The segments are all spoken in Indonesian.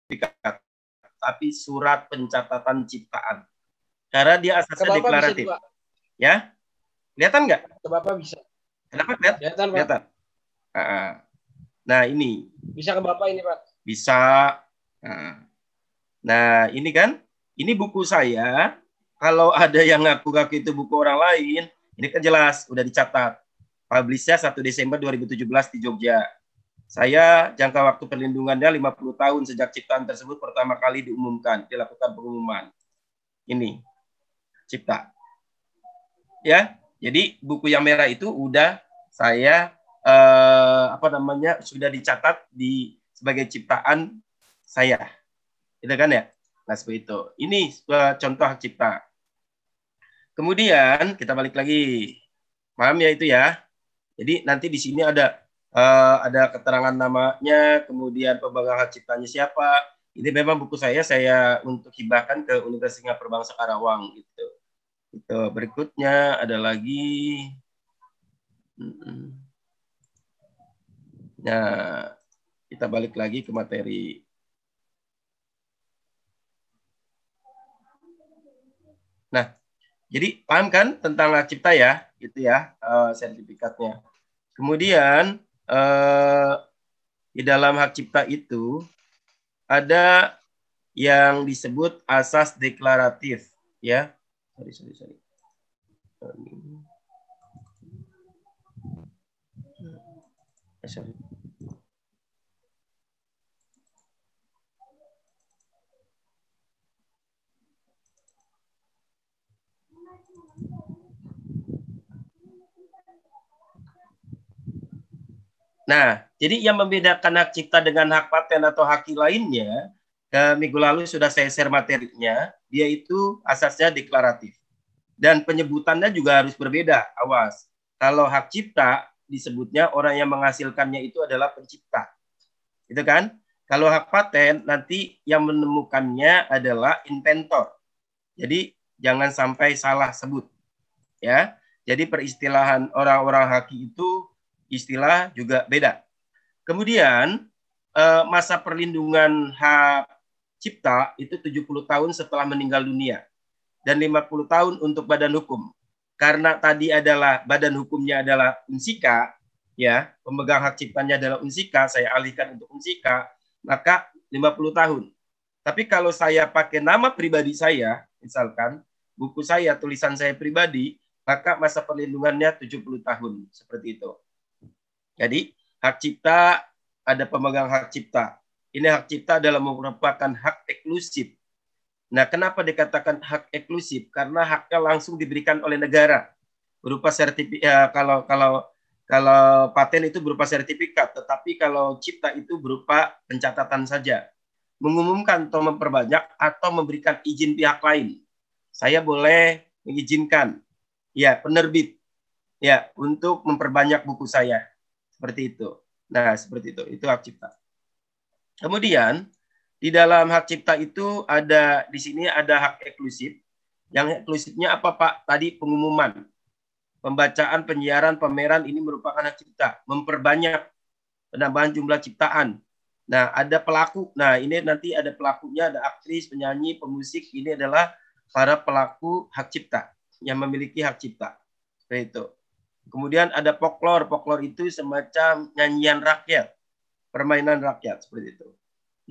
sertifikat, tapi surat pencatatan ciptaan. Karena dia asasnya deklaratif. Bisa, ya, kelihatan nggak? Ke Bapak bisa. Kenapa kelihatan? Kelihatan. Nah, ini. Bisa ke Bapak ini, Pak. Bisa. Nah, ini kan, ini buku saya. Kalau ada yang ngaku-ngaku itu buku orang lain, ini kan jelas, udah dicatat. Publishnya 1 Desember 2017 di Jogja. Saya jangka waktu perlindungannya 50 tahun sejak ciptaan tersebut pertama kali dilakukan pengumuman. Ini, cipta. Ya, jadi buku yang merah itu udah saya sudah dicatat sebagai ciptaan saya. Itu kan ya? Nah, seperti itu. Ini contoh hak cipta. Kemudian kita balik lagi. Paham ya itu ya? Jadi nanti di sini ada keterangan namanya, kemudian pemegang hak ciptanya siapa. Ini memang buku saya untuk hibahkan ke Universitas Singapura Bangsa Karawang gitu. Itu berikutnya ada lagi. Nah, kita balik lagi ke materi. Nah, jadi paham kan tentang hak cipta ya, gitu ya, sertifikatnya. Kemudian di dalam hak cipta itu ada yang disebut asas deklaratif, ya. Sorry. Nah, jadi yang membedakan hak cipta dengan hak paten atau hak lainnya, minggu lalu sudah saya share materinya, dia itu asasnya deklaratif. Dan penyebutannya juga harus berbeda, awas. Kalau hak cipta disebutnya orang yang menghasilkannya itu adalah pencipta. Gitu kan? Kalau hak paten nanti yang menemukannya adalah inventor. Jadi jangan sampai salah sebut. Ya. Jadi peristilahan orang-orang haki itu istilah juga beda. Kemudian masa perlindungan hak cipta itu 70 tahun setelah meninggal dunia dan 50 tahun untuk badan hukum. Karena tadi adalah badan hukumnya adalah Unsika, ya, pemegang hak ciptanya adalah Unsika, saya alihkan untuk Unsika, maka 50 tahun. Tapi kalau saya pakai nama pribadi saya, misalkan buku saya, tulisan saya pribadi, maka masa perlindungannya 70 tahun, seperti itu. Jadi, hak cipta, ada pemegang hak cipta. Ini hak cipta adalah merupakan hak eksklusif. Nah, kenapa dikatakan hak eksklusif? Karena haknya langsung diberikan oleh negara. Berupa sertifikat, kalau paten itu berupa sertifikat, tetapi kalau cipta itu berupa pencatatan saja. Mengumumkan atau memperbanyak atau memberikan izin pihak lain. Saya boleh mengizinkan ya penerbit ya untuk memperbanyak buku saya. Seperti itu. Nah, seperti itu. Itu hak cipta. Kemudian di dalam hak cipta itu ada di sini ada hak eksklusif. Yang eksklusifnya apa, Pak? Tadi pengumuman. Pembacaan, penyiaran, pameran ini merupakan hak cipta. Memperbanyak penambahan jumlah ciptaan. Nah, ada pelaku. Nah, ini nanti ada pelakunya, ada aktris, penyanyi, pemusik. Ini adalah para pelaku hak cipta yang memiliki hak cipta. Seperti itu. Kemudian ada folklore. Folklore itu semacam nyanyian rakyat, permainan rakyat, seperti itu.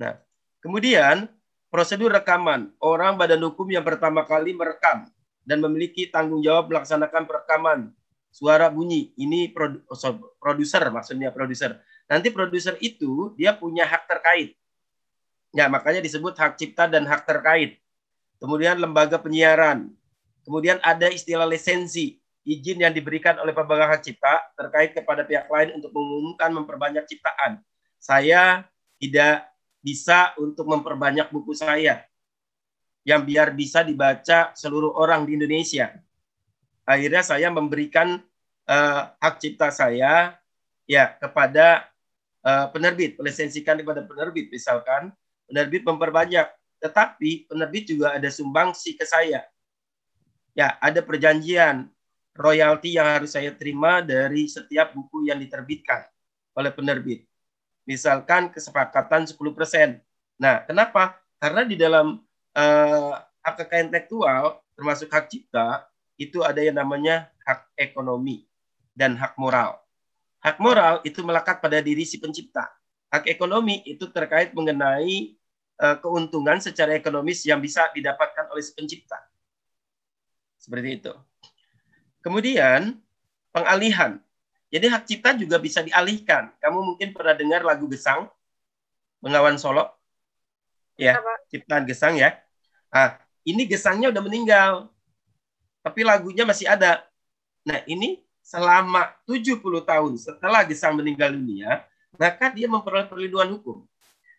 Nah, kemudian prosedur rekaman. Orang badan hukum yang pertama kali merekam dan memiliki tanggung jawab melaksanakan perekaman suara bunyi. Ini produser, maksudnya produser. Nanti produser itu dia punya hak terkait. Ya, makanya disebut hak cipta dan hak terkait. Kemudian lembaga penyiaran. Kemudian ada istilah lisensi, izin yang diberikan oleh pemegang hak cipta terkait kepada pihak lain untuk mengumumkan memperbanyak ciptaan. Saya tidak bisa untuk memperbanyak buku saya yang biar bisa dibaca seluruh orang di Indonesia. Akhirnya saya memberikan hak cipta saya ya kepada penerbit, lisensikan kepada penerbit, misalkan penerbit memperbanyak, tetapi penerbit juga ada sumbangsi ke saya. Ya, ada perjanjian royalti yang harus saya terima dari setiap buku yang diterbitkan oleh penerbit. Misalkan kesepakatan 10%. Nah, kenapa? Karena di dalam hak kekayaan intelektual, termasuk hak cipta, itu ada yang namanya hak ekonomi dan hak moral. Hak moral itu melekat pada diri si pencipta. Hak ekonomi itu terkait mengenai keuntungan secara ekonomis yang bisa didapatkan oleh si pencipta. Seperti itu. Kemudian pengalihan. Jadi hak cipta juga bisa dialihkan. Kamu mungkin pernah dengar lagu Gesang, Bengawan Solo, ya, ciptaan Gesang ya. Ah, ini Gesangnya udah meninggal, tapi lagunya masih ada. Nah, ini selama 70 tahun setelah Gesang meninggal dunia, maka dia memperoleh perlindungan hukum.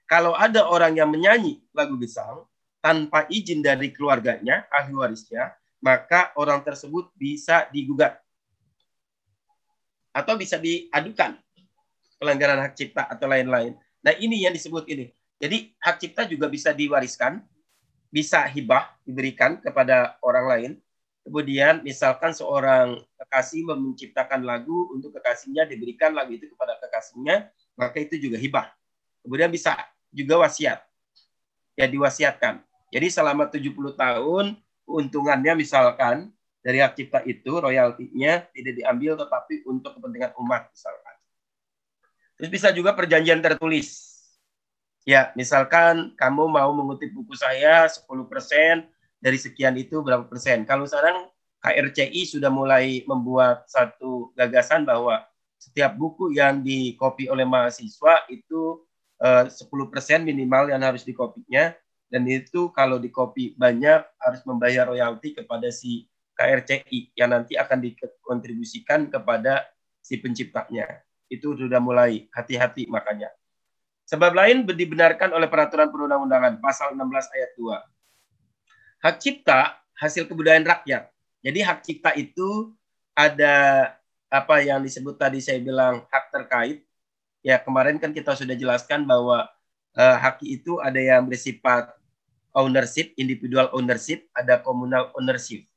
Kalau ada orang yang menyanyi lagu Gesang tanpa izin dari keluarganya, ahli warisnya, maka orang tersebut bisa digugat atau bisa diadukan pelanggaran hak cipta atau lain-lain. Nah, ini yang disebut ini. Jadi, hak cipta juga bisa diwariskan, bisa hibah, diberikan kepada orang lain. Kemudian, misalkan seorang kekasih menciptakan lagu untuk kekasihnya, diberikan lagu itu kepada kekasihnya, maka itu juga hibah. Kemudian bisa juga wasiat. Ya, diwasiatkan. Jadi, selama 70 tahun, keuntungannya misalkan dari hak cipta itu, royaltinya tidak diambil, tetapi untuk kepentingan umat misalkan. Terus bisa juga perjanjian tertulis. Ya, misalkan kamu mau mengutip buku saya 10% dari sekian itu berapa persen. Kalau sekarang KRCI sudah mulai membuat satu gagasan bahwa setiap buku yang dikopi oleh mahasiswa itu 10% minimal yang harus dikopinya, dan itu kalau dikopi banyak harus membayar royalti kepada si KRCI yang nanti akan dikontribusikan kepada si penciptanya. Itu sudah mulai hati-hati makanya. Sebab lain dibenarkan oleh peraturan perundang-undangan pasal 16 ayat 2. Hak cipta hasil kebudayaan rakyat. Jadi hak cipta itu ada apa yang disebut tadi saya bilang hak terkait. Ya, kemarin kan kita sudah jelaskan bahwa hak itu ada yang bersifat ownership, individual ownership, ada communal ownership.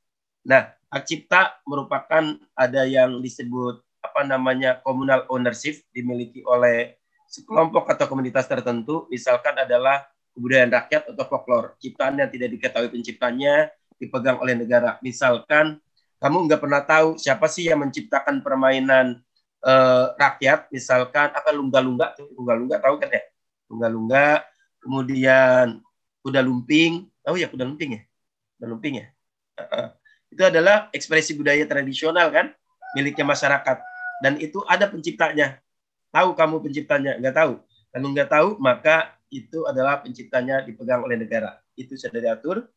Nah, hak cipta merupakan ada yang disebut apa namanya communal ownership, dimiliki oleh sekelompok atau komunitas tertentu, misalkan adalah kebudayaan rakyat atau folklore, ciptaan yang tidak diketahui penciptanya, dipegang oleh negara. Misalkan kamu nggak pernah tahu siapa sih yang menciptakan permainan rakyat, misalkan apa lungga-lungga, lungga-lungga tahu kan ya? Lungga-lungga, kemudian kuda lumping, tahu ya kuda lumping ya? Kuda lumping ya? Itu adalah ekspresi budaya tradisional kan, miliknya masyarakat. Dan itu ada penciptanya. Tahu kamu penciptanya? Nggak tahu. Kalau nggak tahu, maka itu adalah penciptanya dipegang oleh negara. Itu sudah diatur.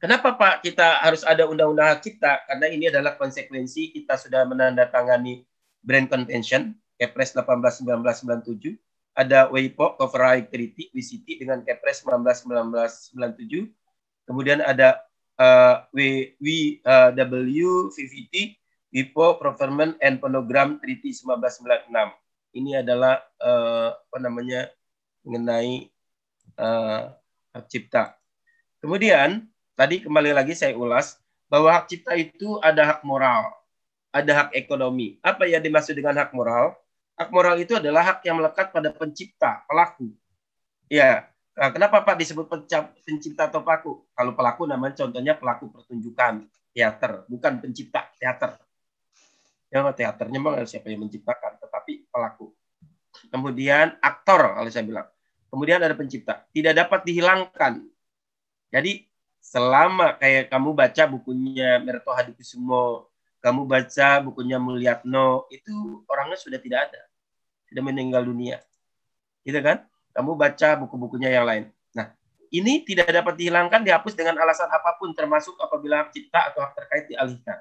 Kenapa Pak kita harus ada undang-undang hak cipta? Karena ini adalah konsekuensi kita sudah menandatangani Brand Convention, Kepres 18/1997, ada WIPO, Copyright Treaty, WCT dengan Kepres 19/1997, kemudian ada WVT, WIPO, Procurement and Phonogram Treaty 1996. Ini adalah apa namanya mengenai hak cipta. Kemudian tadi kembali lagi saya ulas bahwa hak cipta itu ada hak moral, ada hak ekonomi. Apa yang dimaksud dengan hak moral? Hak moral itu adalah hak yang melekat pada pencipta, pelaku. Ya, kenapa Pak disebut pencipta atau pelaku? Kalau pelaku namanya contohnya pelaku pertunjukan teater, bukan pencipta teater. Ya, teaternya memang siapa yang menciptakan, tetapi pelaku. Kemudian aktor, kalau saya bilang. Kemudian ada pencipta. Tidak dapat dihilangkan. Jadi selama kayak kamu baca bukunya Merto Hadikusumo, kamu baca bukunya Mulyatno, itu orangnya sudah tidak ada. Sudah meninggal dunia. Gitu kan? Kamu baca buku-bukunya yang lain. Nah, ini tidak dapat dihilangkan, dihapus dengan alasan apapun, termasuk apabila hak cipta atau hak terkait dialihkan.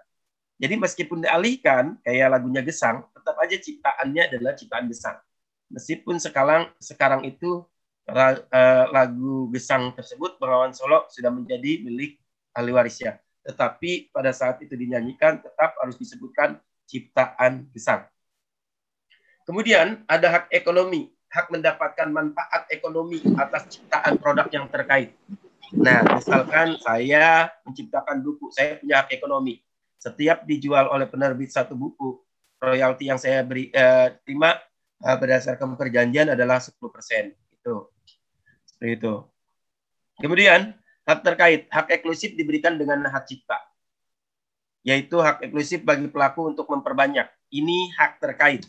Jadi meskipun dialihkan, kayak lagunya Gesang, tetap aja ciptaannya adalah ciptaan Gesang. Meskipun sekarang itu lagu Gesang tersebut, Bengawan Solo, sudah menjadi milik ahli warisnya. Tetapi pada saat itu dinyanyikan, tetap harus disebutkan ciptaan Gesang. Kemudian ada hak ekonomi, hak mendapatkan manfaat ekonomi atas ciptaan produk yang terkait. Nah, misalkan saya menciptakan buku, saya punya hak ekonomi. Setiap dijual oleh penerbit satu buku, royalti yang saya terima berdasarkan perjanjian adalah 10%. Itu. Itu. Kemudian hak terkait, hak eksklusif diberikan dengan hak cipta, yaitu hak eksklusif bagi pelaku untuk memperbanyak. Ini hak terkait.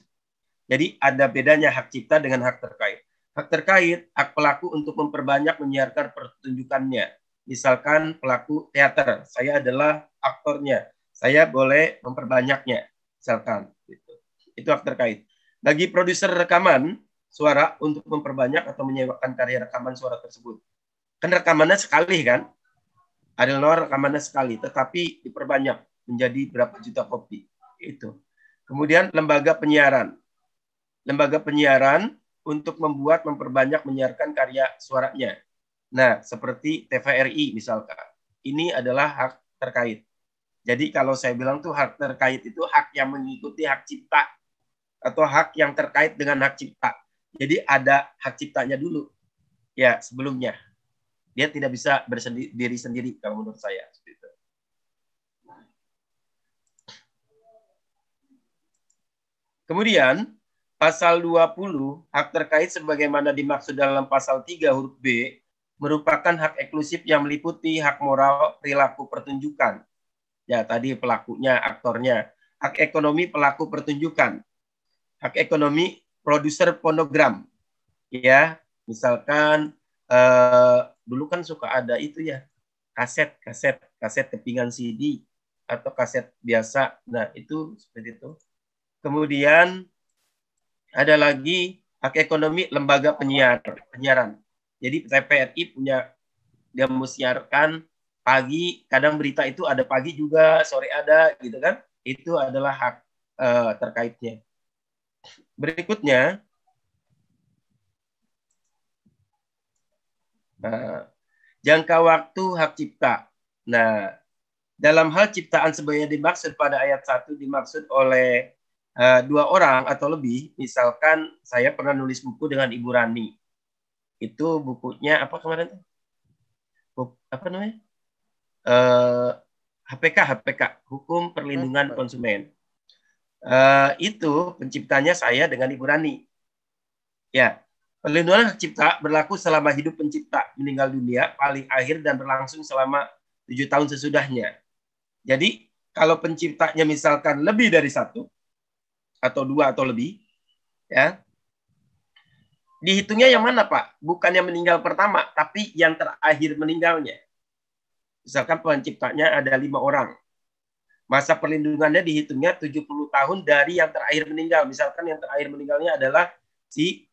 Jadi ada bedanya hak cipta dengan hak terkait. Hak terkait, hak pelaku untuk memperbanyak menyiarkan pertunjukannya. Misalkan pelaku teater, saya adalah aktornya, saya boleh memperbanyaknya. Misalkan, itu hak terkait. Bagi produser rekaman suara untuk memperbanyak atau menyewakan karya rekaman suara tersebut. Kan rekamannya sekali kan? Ada rekamannya sekali, tetapi diperbanyak menjadi berapa juta kopi. Itu. Kemudian lembaga penyiaran. Lembaga penyiaran untuk membuat, memperbanyak, menyiarkan karya suaranya. Nah, seperti TVRI misalkan. Ini adalah hak terkait. Jadi kalau saya bilang tuh hak terkait itu hak yang mengikuti hak cipta atau hak yang terkait dengan hak cipta. Jadi ada hak ciptanya dulu ya sebelumnya. Dia tidak bisa berdiri sendiri kalau menurut saya. Kemudian pasal 20 hak terkait sebagaimana dimaksud dalam pasal 3 huruf B merupakan hak eksklusif yang meliputi hak moral perilaku pertunjukan. Ya, tadi pelakunya, aktornya. Hak ekonomi pelaku pertunjukan. Hak ekonomi produser fonogram. Ya, misalkan dulu kan suka ada itu ya, kaset kepingan CD atau kaset biasa. Nah, itu seperti itu. Kemudian ada lagi hak ekonomi lembaga penyiaran. Jadi TVRI punya, dia menyiarkan pagi, kadang berita itu ada pagi juga, sore ada gitu kan. Itu adalah hak terkaitnya. Berikutnya, jangka waktu hak cipta. Nah, dalam hal ciptaan sebenarnya dimaksud pada ayat 1 dimaksud oleh dua orang atau lebih. Misalkan saya pernah nulis buku dengan Ibu Rani. Itu bukunya apa kemarin? Apa namanya? HPK, Hukum Perlindungan Konsumen. Itu penciptanya saya dengan Ibu Rani. Ya, perlindungan hak cipta berlaku selama hidup pencipta, meninggal dunia, paling akhir dan berlangsung selama 7 tahun sesudahnya. Jadi, kalau penciptanya misalkan lebih dari satu, atau dua atau lebih, ya, dihitungnya yang mana Pak? Bukan yang meninggal pertama, tapi yang terakhir meninggalnya. Misalkan penciptanya ada 5 orang. Masa perlindungannya dihitungnya 70 tahun dari yang terakhir meninggal. Misalkan yang terakhir meninggalnya adalah si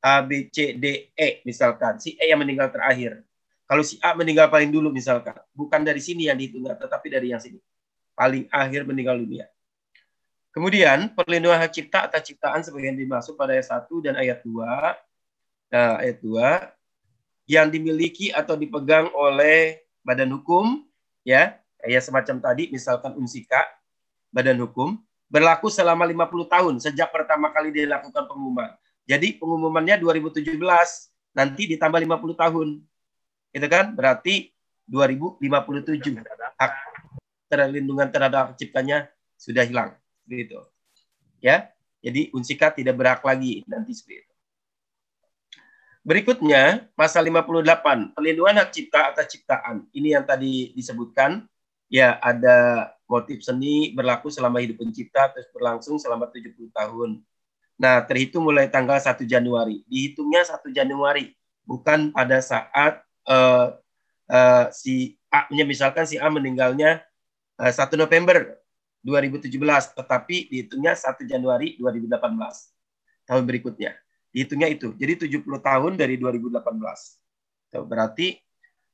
A, B, C, D, E. Misalkan si E yang meninggal terakhir. Kalau si A meninggal paling dulu misalkan. Bukan dari sini yang dihitungnya, tetapi dari yang sini. Paling akhir meninggal dunia. Kemudian perlindungan hak cipta atas ciptaan sebagian dimaksud pada ayat 1 dan ayat 2. Nah, ayat 2 yang dimiliki atau dipegang oleh badan hukum, ya, kayak semacam tadi, misalkan unsika, badan hukum, berlaku selama 50 tahun sejak pertama kali dilakukan pengumuman. Jadi pengumumannya 2017, nanti ditambah 50 tahun. Itu kan berarti 2057. Hak perlindungan terhadap ciptanya sudah hilang. Gitu. Ya. Jadi unsika tidak berhak lagi nanti seperti itu. Berikutnya, pasal 58, perlindungan hak cipta atas ciptaan. Ini yang tadi disebutkan, ya ada motif seni berlaku selama hidup pencipta, terus berlangsung selama 70 tahun. Nah, terhitung mulai tanggal 1 Januari. Dihitungnya 1 Januari, bukan pada saat si A, misalkan si A meninggalnya 1 November 2017, tetapi dihitungnya 1 Januari 2018, tahun berikutnya. Dihitungnya itu. Jadi 70 tahun dari 2018. Berarti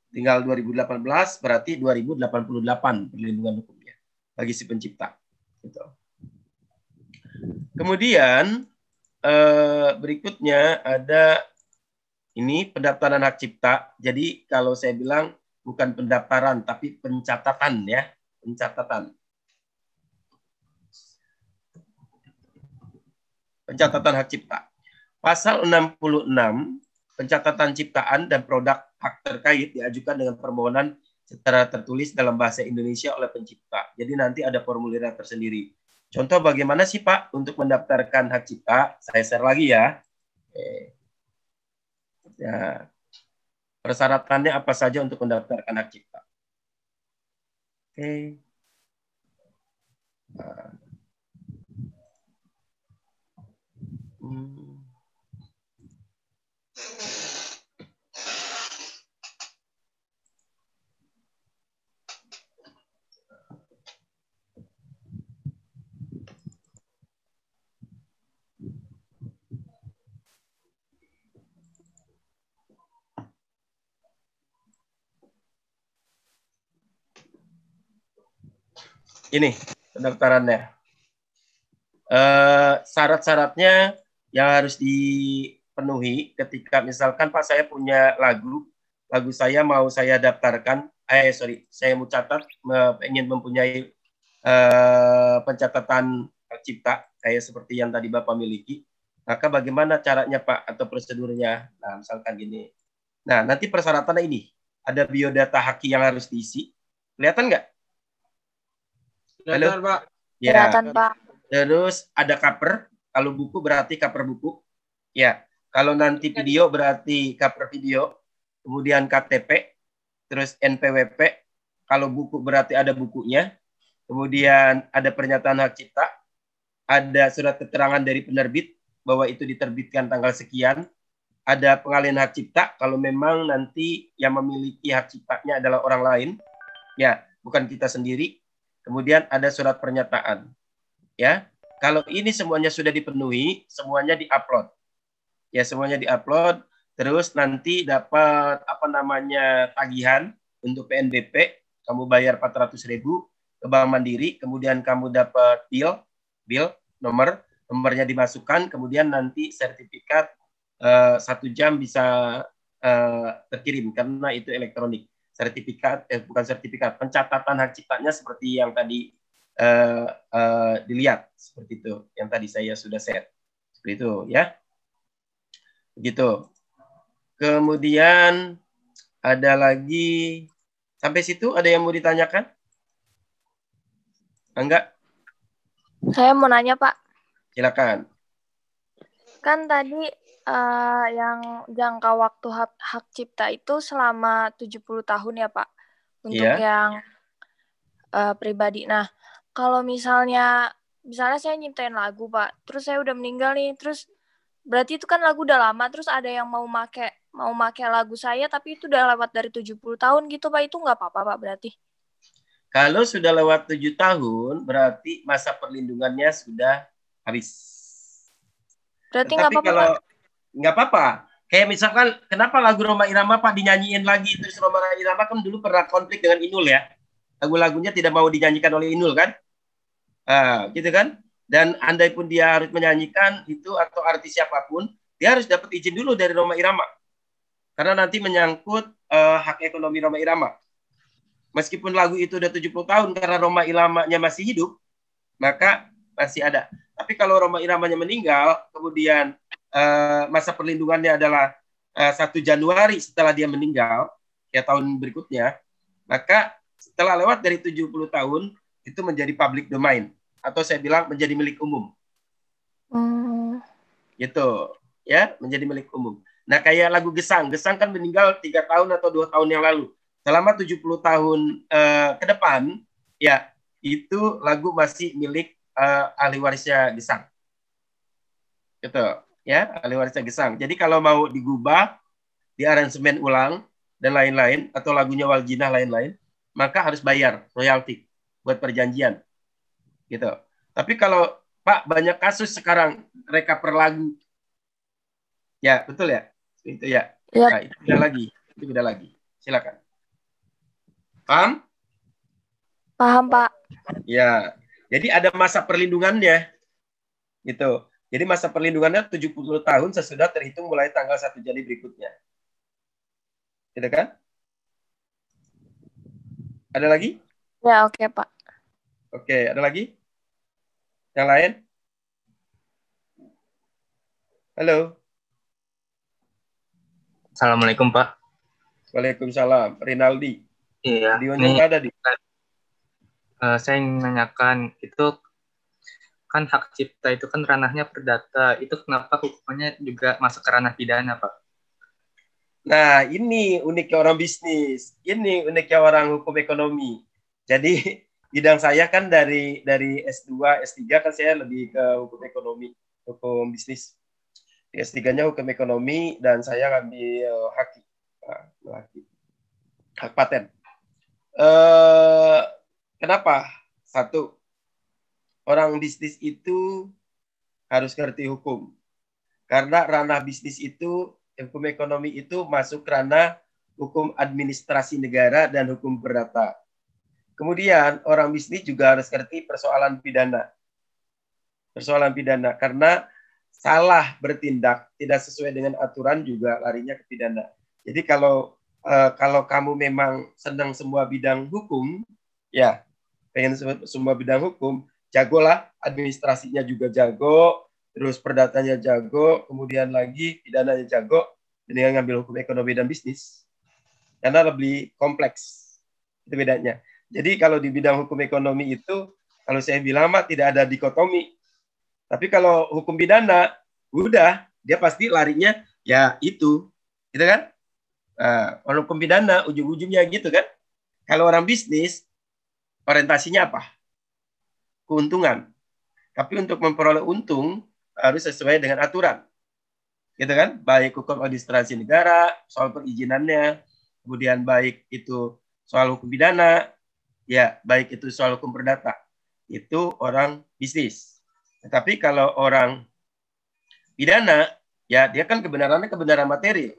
tinggal 2018, berarti 2088 perlindungan hukumnya bagi si pencipta. Gitu. Kemudian berikutnya ada ini pendaftaran hak cipta. Jadi kalau saya bilang bukan pendaftaran, tapi pencatatan ya, pencatatan. Pencatatan hak cipta. Pasal 66, pencatatan ciptaan dan produk hak terkait diajukan dengan permohonan secara tertulis dalam bahasa Indonesia oleh pencipta. Jadi nanti ada formulir tersendiri. Contoh bagaimana sih Pak untuk mendaftarkan hak cipta? Saya share lagi ya. Ya. Persyaratannya apa saja untuk mendaftarkan hak cipta? Oke. Nah. Ini pendaftarannya. Syarat-syaratnya yang harus dipenuhi ketika misalkan Pak saya punya lagu saya mau saya daftarkan, saya mau catat, ingin mempunyai pencatatan hak cipta kayak seperti yang tadi Bapak miliki, maka bagaimana caranya Pak atau prosedurnya? Nah, misalkan gini. Nah, nanti persyaratannya ini, ada biodata haki yang harus diisi. Kelihatan nggak? Kelihatan, Pak. Ya. Kelihatan, Pak. Terus ada cover, kalau buku berarti cover buku. Ya, kalau nanti video berarti cover video. Kemudian KTP, terus NPWP. Kalau buku berarti ada bukunya. Kemudian ada pernyataan hak cipta. Ada surat keterangan dari penerbit bahwa itu diterbitkan tanggal sekian. Ada pengalihan hak cipta kalau memang nanti yang memiliki hak ciptanya adalah orang lain. Ya, bukan kita sendiri. Kemudian ada surat pernyataan. Ya, kalau ini semuanya sudah dipenuhi, semuanya diupload. Ya, semuanya diupload, terus nanti dapat tagihan untuk PNBP, kamu bayar 400.000 ke Bank Mandiri, kemudian kamu dapat bill nomornya dimasukkan, kemudian nanti sertifikat 1 jam bisa terkirim karena itu elektronik. Pencatatan hak ciptanya seperti yang tadi dilihat, seperti itu yang tadi saya sudah share, seperti itu ya, begitu. Kemudian ada lagi, sampai situ ada yang mau ditanyakan? Enggak? Saya mau nanya, Pak. Silakan. Kan tadi yang jangka waktu hak cipta itu selama 70 tahun ya, Pak. Untuk yang pribadi. Nah, kalau misalnya saya nyiptain lagu, Pak. Terus saya udah meninggal nih. Terus berarti itu kan lagu udah lama. Terus ada yang mau make lagu saya, tapi itu udah lewat dari 70 tahun gitu, Pak. Itu nggak apa-apa, Pak, berarti? Kalau sudah lewat 7 tahun, berarti masa perlindungannya sudah habis. Berarti nggak apa-apa, kalau Pak? Nggak apa-apa. Kayak misalkan, kenapa lagu Rhoma Irama Pak dinyanyiin lagi, terus Rhoma Irama kan dulu pernah konflik dengan Inul ya. Lagu-lagunya tidak mau dinyanyikan oleh Inul kan? Gitu kan? Dan andai pun dia harus menyanyikan itu atau artis siapapun, dia harus dapat izin dulu dari Rhoma Irama. Karena nanti menyangkut hak ekonomi Rhoma Irama. Meskipun lagu itu udah 70 tahun karena Rhoma Iramanya masih hidup, maka masih ada. Tapi kalau Rhoma Iramanya meninggal, kemudian masa perlindungannya adalah 1 Januari setelah dia meninggal, ya tahun berikutnya, maka setelah lewat dari 70 tahun, itu menjadi public domain. Atau saya bilang menjadi milik umum. Gitu, ya, menjadi milik umum. Nah, kayak lagu Gesang kan meninggal 3 tahun atau 2 tahun yang lalu. Selama 70 tahun ke depan, ya, itu lagu masih milik ahli warisnya Gesang. Gitu, ya, ahli warisnya Gesang. Jadi kalau mau digubah, diaransemen ulang dan lain-lain atau lagunya Waljinah lain-lain, maka harus bayar royalti buat perjanjian. Gitu. Tapi kalau Pak banyak kasus sekarang recover lagu. Ya, betul ya? Itu ya. Yep. Nah, itu beda lagi. Silakan. Paham? Paham, Pak. Ya. Jadi ada masa perlindungannya. Gitu. Jadi masa perlindungannya 70 tahun sesudah terhitung mulai tanggal 1 Juli berikutnya. Gitu kan? Ada lagi? Ya, oke, Pak. Oke, ada lagi? Yang lain? Halo. Assalamualaikum, Pak. Waalaikumsalam. Rinaldi. Iya. Videonya udah ada di. Saya ingin menanyakan, itu kan hak cipta itu kan ranahnya perdata. Itu kenapa hukumannya juga masuk ke ranah pidana, Pak? Nah, ini uniknya orang bisnis. Ini uniknya orang hukum ekonomi. Jadi bidang saya kan dari S2, S3 kan saya lebih ke hukum ekonomi, hukum bisnis. Di S3-nya hukum ekonomi dan saya ngambil haki. Nah, hak paten. Kenapa? Satu, orang bisnis itu harus ngerti hukum. Karena ranah bisnis itu, hukum ekonomi itu masuk ranah hukum administrasi negara dan hukum perdata. Kemudian orang bisnis juga harus ngerti persoalan pidana. Persoalan pidana karena salah bertindak tidak sesuai dengan aturan juga larinya ke pidana. Jadi kalau kamu memang senang semua bidang hukum, ya pengen semua bidang hukum, jagolah administrasinya juga jago, terus perdatanya jago, kemudian lagi pidananya jago, dengan ngambil hukum ekonomi dan bisnis. Karena lebih kompleks. Itu bedanya. Jadi kalau di bidang hukum ekonomi itu, kalau saya bilang mah tidak ada dikotomi. Tapi kalau hukum pidana, udah, dia pasti larinya ya itu. Gitu kan? Kalau hukum pidana, ujung-ujungnya gitu kan? Kalau orang bisnis, orientasinya apa? Keuntungan. Tapi untuk memperoleh untung harus sesuai dengan aturan. Gitu kan? Baik hukum administrasi negara, soal perizinannya, kemudian baik itu soal hukum pidana, ya baik itu soal hukum perdata. Itu orang bisnis. Tetapi kalau orang pidana, ya dia kan kebenarannya kebenaran materi.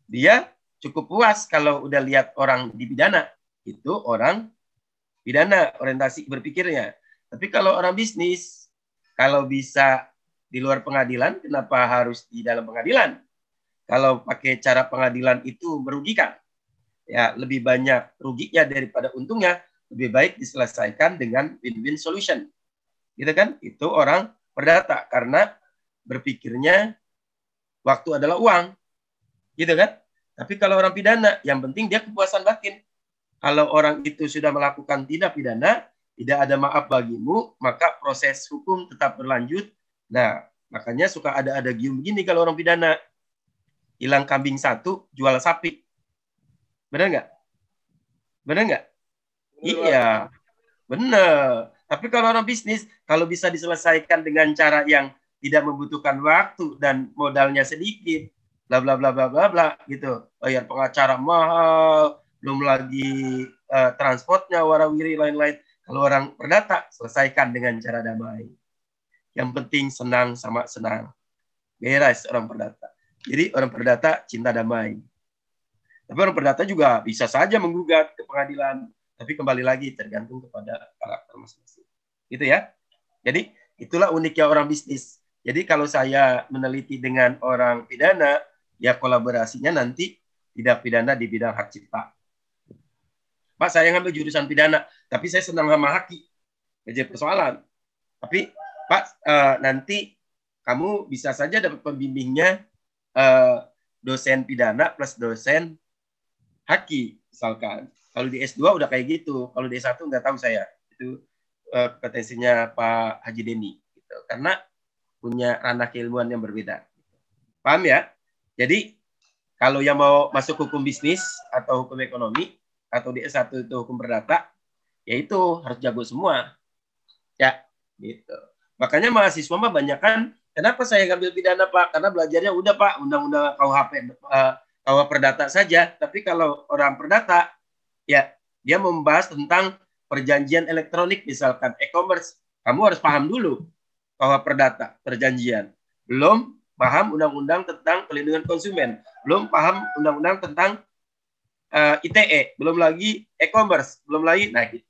Dia cukup puas kalau udah lihat orang dipidana. Itu orang pidana, orientasi berpikirnya. Tapi kalau orang bisnis, kalau bisa di luar pengadilan, kenapa harus di dalam pengadilan? Kalau pakai cara pengadilan itu merugikan, ya lebih banyak ruginya daripada untungnya, lebih baik diselesaikan dengan win-win solution. Gitu kan? Itu orang perdata karena berpikirnya waktu adalah uang. Gitu kan? Tapi kalau orang pidana, yang penting dia kepuasan batin. Kalau orang itu sudah melakukan tindak pidana, tidak ada maaf bagimu, maka proses hukum tetap berlanjut. Nah, makanya suka ada gium begini kalau orang pidana. Hilang kambing satu, jual sapi. Benar nggak? Benar nggak? Iya, benar. Tapi kalau orang bisnis, kalau bisa diselesaikan dengan cara yang tidak membutuhkan waktu dan modalnya sedikit, bla bla bla bla bla bla gitu. Bayar pengacara mahal, belum lagi transportnya warawiri lain-lain. Kalau orang perdata, selesaikan dengan cara damai. Yang penting senang sama senang. Beres orang perdata. Jadi orang perdata cinta damai. Tapi orang perdata juga bisa saja menggugat ke pengadilan. Tapi kembali lagi tergantung kepada karakter masing-masing. Gitu ya. Jadi itulah uniknya orang bisnis. Jadi kalau saya meneliti dengan orang pidana, ya kolaborasinya nanti tidak pidana di bidang hak cipta. Pak, saya ngambil jurusan pidana, tapi saya senang sama haki. Jadi persoalan. Tapi Pak, nanti kamu bisa saja dapat pembimbingnya dosen pidana plus dosen haki, misalkan. Kalau di S2 udah kayak gitu. Kalau di S1 nggak tahu saya. Itu kompetensinya Pak Haji Deni. Gitu. Karena punya ranah keilmuan yang berbeda. Paham ya? Jadi kalau yang mau masuk hukum bisnis atau hukum ekonomi atau di S1 itu hukum perdata, ya itu harus jago semua. Ya, gitu. Makanya mahasiswa mah banyak kan, kenapa saya ngambil pidana Pak? Karena belajarnya udah Pak, undang-undang KUHP, KUH perdata saja. Tapi kalau orang perdata, ya dia membahas tentang perjanjian elektronik, misalkan e-commerce. Kamu harus paham dulu KUH perdata, perjanjian. Belum paham undang-undang tentang pelindungan konsumen. Belum paham undang-undang tentang ITE. Belum lagi e-commerce. Belum lagi, nah gitu.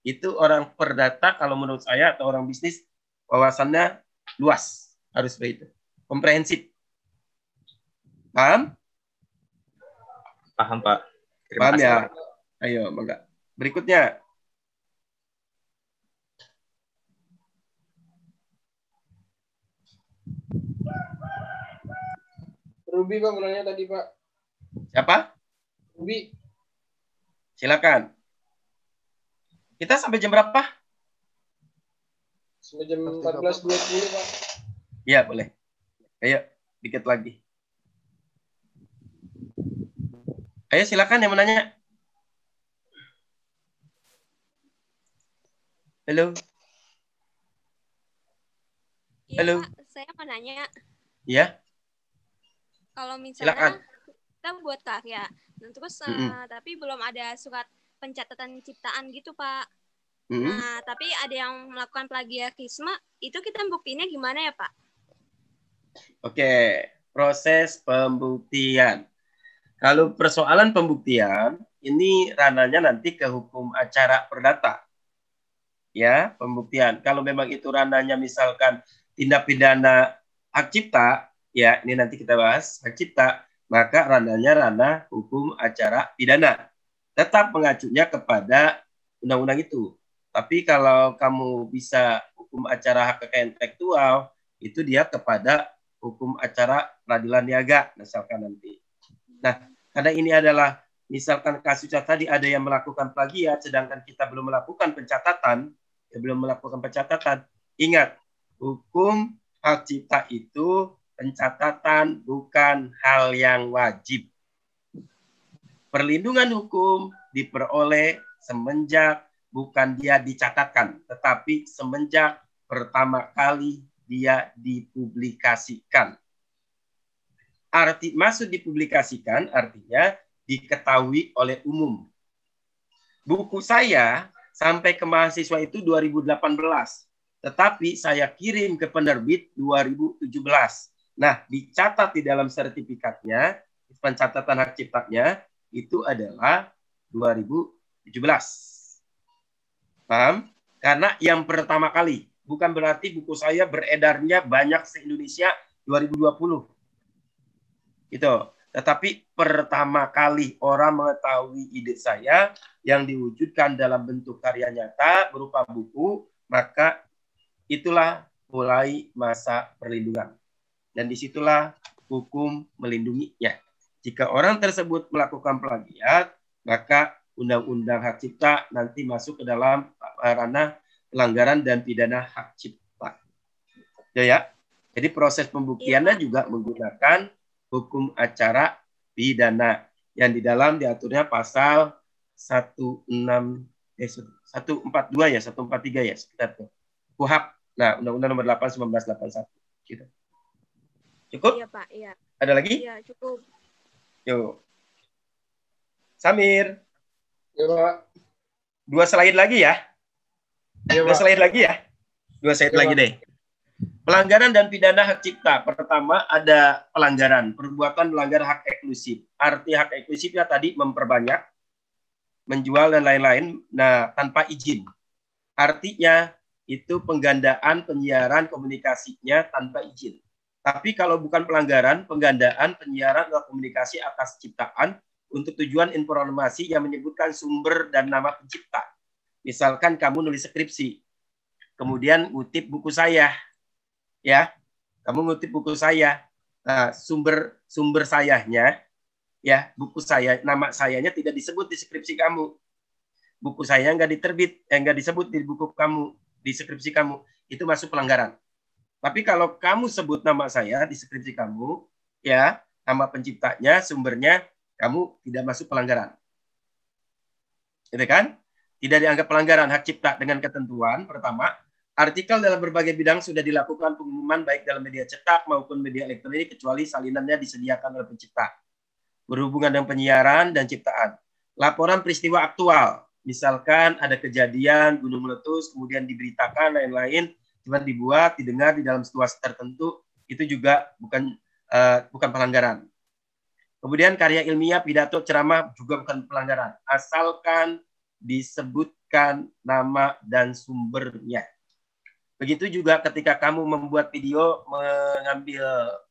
Itu orang perdata kalau menurut saya atau orang bisnis wawasannya luas, harus begitu, komprehensif. Paham? Paham, Pak. Terima Paham kasih, ya? Pak. Ayo, mangga. Berikutnya. Ruby Pak, menanya tadi Pak. Siapa? Ruby. Silakan. Kita sampai jam berapa? Sampai jam 14.20 Pak. Iya, boleh. Ayo, dikit lagi. Ayo silakan yang menanya. Halo. Iya, Halo. Pak, saya mau nanya. Ya. Kalau Silakan. misalnya kita buat karya, dan terus tapi belum ada surat pencatatan ciptaan gitu, Pak. Nah, tapi ada yang melakukan plagiarisme, itu kita buktinya gimana ya, Pak? Oke, proses pembuktian. Kalau persoalan pembuktian, ini ranahnya nanti ke hukum acara perdata. Ya, pembuktian. Kalau memang itu ranahnya misalkan tindak pidana hak cipta, ya ini nanti kita bahas hak cipta, maka ranahnya ranah hukum acara pidana. Tetap mengacunya kepada undang-undang itu. Tapi kalau kamu bisa hukum acara hak kekayaan intelektual, itu dia kepada hukum acara peradilan niaga, misalkan nanti. Nah, karena ini adalah misalkan kasusnya tadi ada yang melakukan plagiat, sedangkan kita belum melakukan pencatatan, ingat, hukum hak cipta itu pencatatan bukan hal yang wajib. Perlindungan hukum diperoleh semenjak bukan dia dicatatkan, tetapi semenjak pertama kali dia dipublikasikan. Arti maksud dipublikasikan artinya diketahui oleh umum. Buku saya sampai ke mahasiswa itu 2018, tetapi saya kirim ke penerbit 2017. Nah, dicatat di dalam sertifikatnya, pencatatan hak ciptanya itu adalah 2017. Paham? Karena yang pertama kali, bukan berarti buku saya beredarnya banyak se-Indonesia 2020. Gitu. Tetapi pertama kali orang mengetahui ide saya yang diwujudkan dalam bentuk karya nyata berupa buku, maka itulah mulai masa perlindungan. Dan disitulah hukum melindunginya. Jika orang tersebut melakukan plagiat, maka undang-undang hak cipta nanti masuk ke dalam ranah pelanggaran dan pidana hak cipta. Ya. Jadi proses pembuktiannya juga menggunakan hukum acara pidana yang di dalam diaturnya pasal 142 ya, 143 ya sekitar itu. KUHP. Nah, Undang-Undang Nomor 8 1981 gitu. Cukup? Iya, Pak, iya. Ada lagi? Iya, cukup. Yuk. Samir. Ya, Pak. 2 slide lagi ya. Ya, 2 Pak. slide lagi ya. 2 slide lagi deh. Pelanggaran dan pidana hak cipta. Pertama ada pelanggaran, perbuatan melanggar hak eksklusif. Arti hak eksklusifnya tadi memperbanyak, menjual dan lain-lain, nah tanpa izin. Artinya itu penggandaan penyiaran komunikasinya tanpa izin. Tapi kalau bukan pelanggaran, penggandaan penyiaran atau komunikasi atas ciptaan untuk tujuan informasi yang menyebutkan sumber dan nama pencipta. Misalkan kamu nulis skripsi, kemudian ngutip buku saya, ya, kamu ngutip buku saya, nah, sumber sayanya, ya, buku saya, nama sayanya tidak disebut di skripsi kamu, buku saya nggak disebut di buku kamu, di skripsi kamu, itu masuk pelanggaran. Tapi kalau kamu sebut nama saya di skripsi kamu, ya, nama penciptanya, sumbernya, kamu tidak masuk pelanggaran. Itu kan? Tidak dianggap pelanggaran hak cipta dengan ketentuan. Pertama, artikel dalam berbagai bidang sudah dilakukan pengumuman baik dalam media cetak maupun media elektronik kecuali salinannya disediakan oleh pencipta. Berhubungan dengan penyiaran dan ciptaan. Laporan peristiwa aktual. Misalkan ada kejadian gunung meletus, kemudian diberitakan lain-lain, cuma dibuat, didengar di dalam situasi tertentu, itu juga bukan pelanggaran. Kemudian karya ilmiah, pidato, ceramah juga bukan pelanggaran, asalkan disebutkan nama dan sumbernya. Begitu juga ketika kamu membuat video mengambil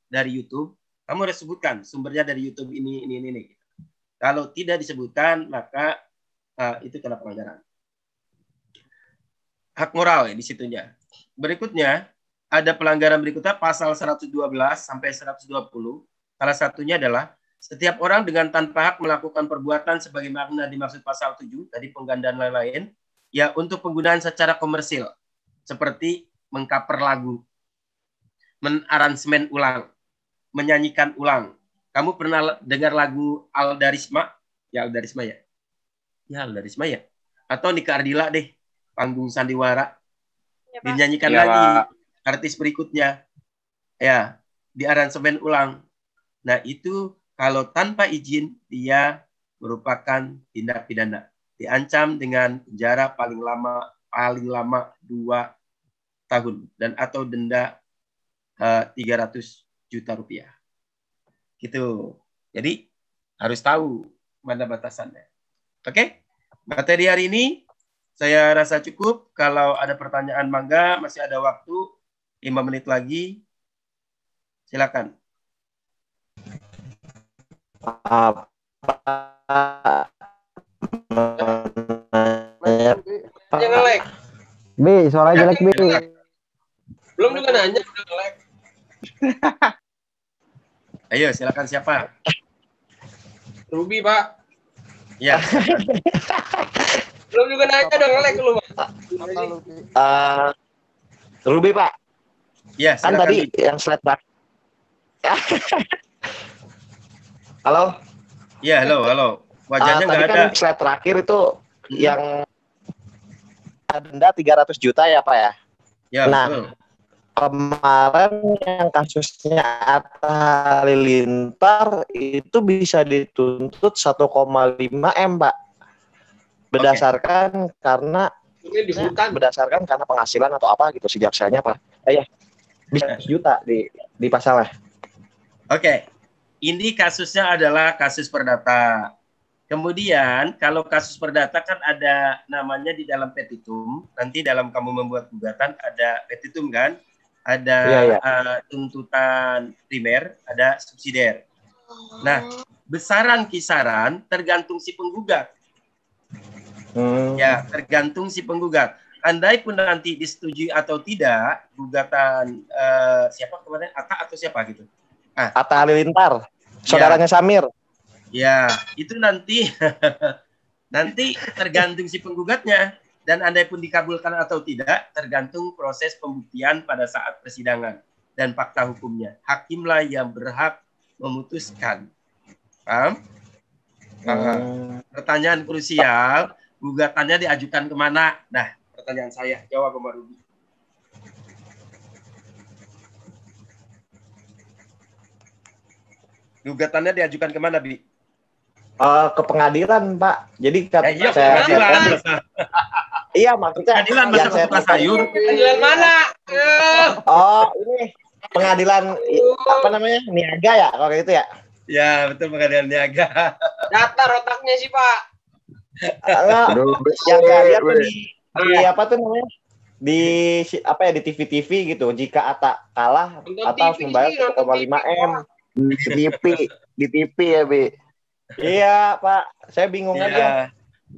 dari YouTube, kamu harus sebutkan sumbernya dari YouTube ini. Kalau tidak disebutkan, maka itu kena pelanggaran. Hak moral ya di situnya. Berikutnya, ada pelanggaran berikutnya pasal 112 sampai 120. Salah satunya adalah setiap orang dengan tanpa hak melakukan perbuatan sebagaimana dimaksud pasal 7, tadi penggandaan lain-lain, ya untuk penggunaan secara komersil, seperti mengcover lagu, menaransemen ulang, menyanyikan ulang. Kamu pernah dengar lagu Alda Risma? Ya Alda Risma ya. Ya Alda Risma ya. Atau Nika Ardila deh, panggung sandiwara. Ya, Pak. Dinyanyikan Ya, lagi Pak. artis berikutnya. Ya, di aransemen ulang. Nah, itu kalau tanpa izin dia merupakan tindak pidana. Diancam dengan penjara paling lama 2 tahun dan atau denda 300 juta rupiah. Gitu. Jadi harus tahu mana batasannya. Oke? Materi hari ini saya rasa cukup. Kalau ada pertanyaan mangga, masih ada waktu 5 menit lagi. Silakan. Jangan like. Bi, suara jelek Bi. Belum juga nanya udah nge-like. Ayo, silakan siapa? Ruby, Pak. Ya. Belum juga nanya udah nge-like lu, Pak. Ruby Pak, Ya, kan silakan. tadi yang slide Pak. Halo? Ya, halo. Wajahnya Tadi nggak kan ada. slide terakhir itu yang denda 300 juta ya Pak ya? Ya, Nah, betul. kemarin yang kasusnya Atta Halilintar itu bisa dituntut 1,5 M Pak. Berdasarkan karena Ini di hutan. berdasarkan karena penghasilan atau apa gitu si jaksanya Pak. Ya, bisa 100 juta di pasalnya. Oke. Ini kasusnya adalah kasus perdata. Kemudian kalau kasus perdata kan ada namanya di dalam petitum. Nanti dalam kamu membuat gugatan ada petitum kan? Ada Iya. tuntutan primer, ada subsidiar. Nah, besaran kisaran tergantung si penggugat. Ya, tergantung si penggugat. Andai pun nanti disetujui atau tidak gugatan siapa kemarin Atta atau siapa gitu. Atta Halilintar, saudaranya Samir. Ya, itu nanti nanti tergantung si penggugatnya, dan andai pun dikabulkan atau tidak tergantung proses pembuktian pada saat persidangan dan fakta hukumnya. Hakimlah yang berhak memutuskan. Paham? Pertanyaan krusial, gugatannya diajukan kemana? Nah, pertanyaan saya, jawab Omar Ruby. Gugatannya diajukan kemana, Bi? Ke pengadilan, Pak. Jadi Iya, pengadilan. Iya, maksudnya Pengadilan yang masa saya tukar sayur. Pengadilan mana? Oh, ini pengadilan apa namanya? Niaga ya, kalau gitu ya? Ya, betul, pengadilan niaga. Datar otaknya sih, Pak. Enggak, yang saya lihat tuh di apa tuh namanya? Di apa ya, di TV-TV gitu. Jika Atta kalah, Nonton Atta harus TV membayar sih, nonton 1,5 M. Di TV ya, Bi. Iya, Pak. Saya bingung aja. Ya.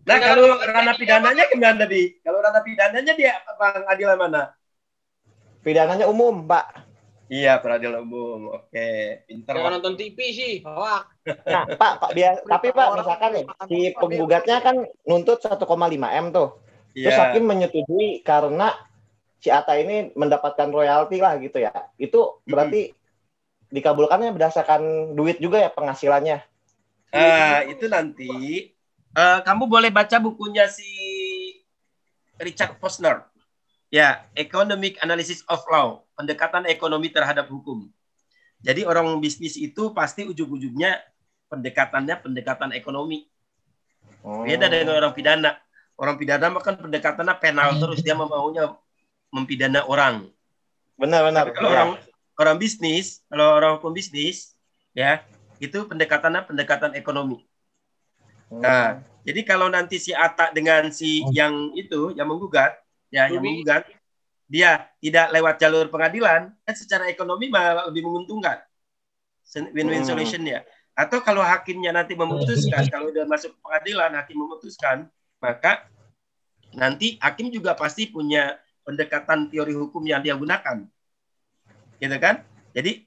Nah, kalau ranah pidananya gimana, Bi? Kalau ranah pidananya dia pengadilan mana? Pidananya umum, Pak. Iya, peradilan umum. Oke, pinter. Jangan nonton TV sih, hoak. Nah, Pak, tapi Pak, misalkan nih, si penggugatnya kan nuntut 1,5 M tuh. Terus Iya. hakim menyetujui karena si Atta ini mendapatkan royalti lah gitu ya. Itu berarti dikabulkannya berdasarkan duit juga ya penghasilannya. Itu nanti kamu boleh baca bukunya si Richard Posner. Ya, Economic Analysis of Law, pendekatan ekonomi terhadap hukum. Jadi orang bisnis itu pasti ujung-ujungnya pendekatan ekonomi. Beda dengan orang pidana. Orang pidana makan pendekatannya penal terus, dia maunya mempidana orang. Benar-benar. Tapi kalau orang bisnis, kalau orang hukum bisnis, ya itu pendekatan ekonomi. Nah, jadi kalau nanti si Atta dengan si yang itu yang menggugat, dia tidak lewat jalur pengadilan, kan secara ekonomi malah lebih menguntungkan. Win-win solution ya. Atau kalau hakimnya nanti memutuskan, kalau udah masuk pengadilan, hakim memutuskan, maka nanti hakim juga pasti punya pendekatan teori hukum yang dia gunakan. Gitu kan? Jadi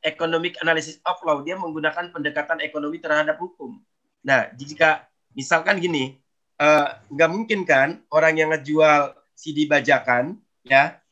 economic analysis of law, dia menggunakan pendekatan ekonomi terhadap hukum. Nah, jika misalkan gini, nggak mungkin kan orang yang ngejual CD bajakan, ya,